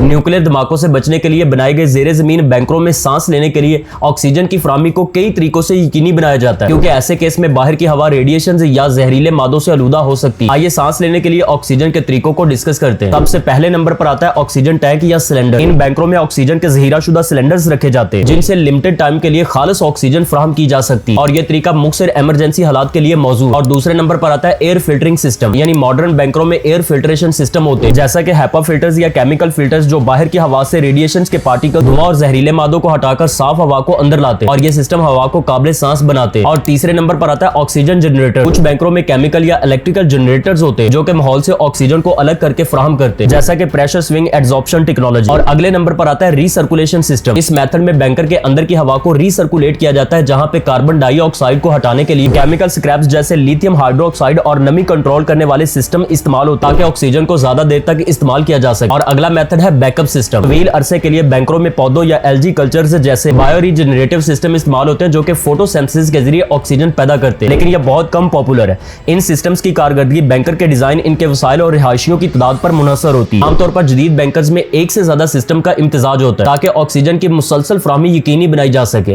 Nuclear धमाकों से बचने के लिए बनाए गए जेर जमीन बैंकरों में सांस लेने के लिए ऑक्सीजन की फराहमी को कई तरीकों से यकीनी बनाया जाता है, क्योंकि ऐसे केस में बाहर की हवा रेडिएशन या जहरीले मादों से आलूदा हो सकती है। आइए सांस लेने के लिए ऑक्सीजन के तरीकों को डिस्कस करते हैं। सबसे पहले नंबर पर आता है ऑक्सीजन टैंक या सिलेंडर। इन बैंकरों में ऑक्सीजन के जहीराशुदा सिलेंडर्स रखे जाते हैं, जिनसे लिमिटेड टाइम के लिए खालिस ऑक्सीजन फराहम की जा सकती है, और यह तरीका मुख्तलिफ इमरजेंसी हालात के लिए मौजूद। और दूसरे नंबर पर आता है एयर फिल्टरिंग सिस्टम, यानी मॉडर्न बैंकरों में एयर फिल्ट्रेशन सिस्टम होते हैं, जैसा कि हैपा फिल्टर्स या केमिकल फिल्टर्स, जो बाहर की हवा से रेडिएशन के पार्टिकल, धुआं और जहरीले मादों को हटाकर साफ हवा को अंदर लाते हैं, और यह सिस्टम हवा को काबिल सांस बनाते हैं। और तीसरे नंबर पर आता है ऑक्सीजन जनरेटर। कुछ बैंकरों में केमिकल या इलेक्ट्रिकल जनरेटर्स होते हैं, जो कि माहौल से ऑक्सीजन को अलग करके फराहम करते हैं, जैसा कि प्रेशर स्विंग एड्सॉर्प्शन टेक्नोलॉजी। और अगले नंबर पर आता है रीसर्कुलेशन सिस्टम। इस मेथड में बैंकर के अंदर की हवा को रीसर्कुलेट किया जाता है, जहां पे कार्बन डाइऑक्साइड को हटाने के लिए केमिकल स्क्रैप्स जैसे लिथियम हाइड्रोक्साइड और नमी कंट्रोल करने वाले सिस्टम इस्तेमाल होता है, ताकि ऑक्सीजन को ज्यादा देर तक इस्तेमाल किया जा सके। और अगला मेथड है बैकअप सिस्टम। तवील अरसे के लिए बैंकरों में पौधों या एल्गी कल्चर्स जैसे बायो रीजनरेटिव सिस्टम इस्तेमाल होते हैं, जो कि फोटोसिंथेसिस के जरिए ऑक्सीजन पैदा करते हैं, लेकिन यह बहुत कम पॉपुलर है। इन सिस्टम्स की कारकर्दगी बैंकर के डिजाइन, इनके वसाइल और रिहायशियों की तादाद पर मुनहसर होती है। आमतौर पर जदीद बैंकर्स में एक से ज्यादा सिस्टम का इम्तिजाज होता है, ताकि ऑक्सीजन की मुसलसल फराहमी यकीनी बनाई जा सके।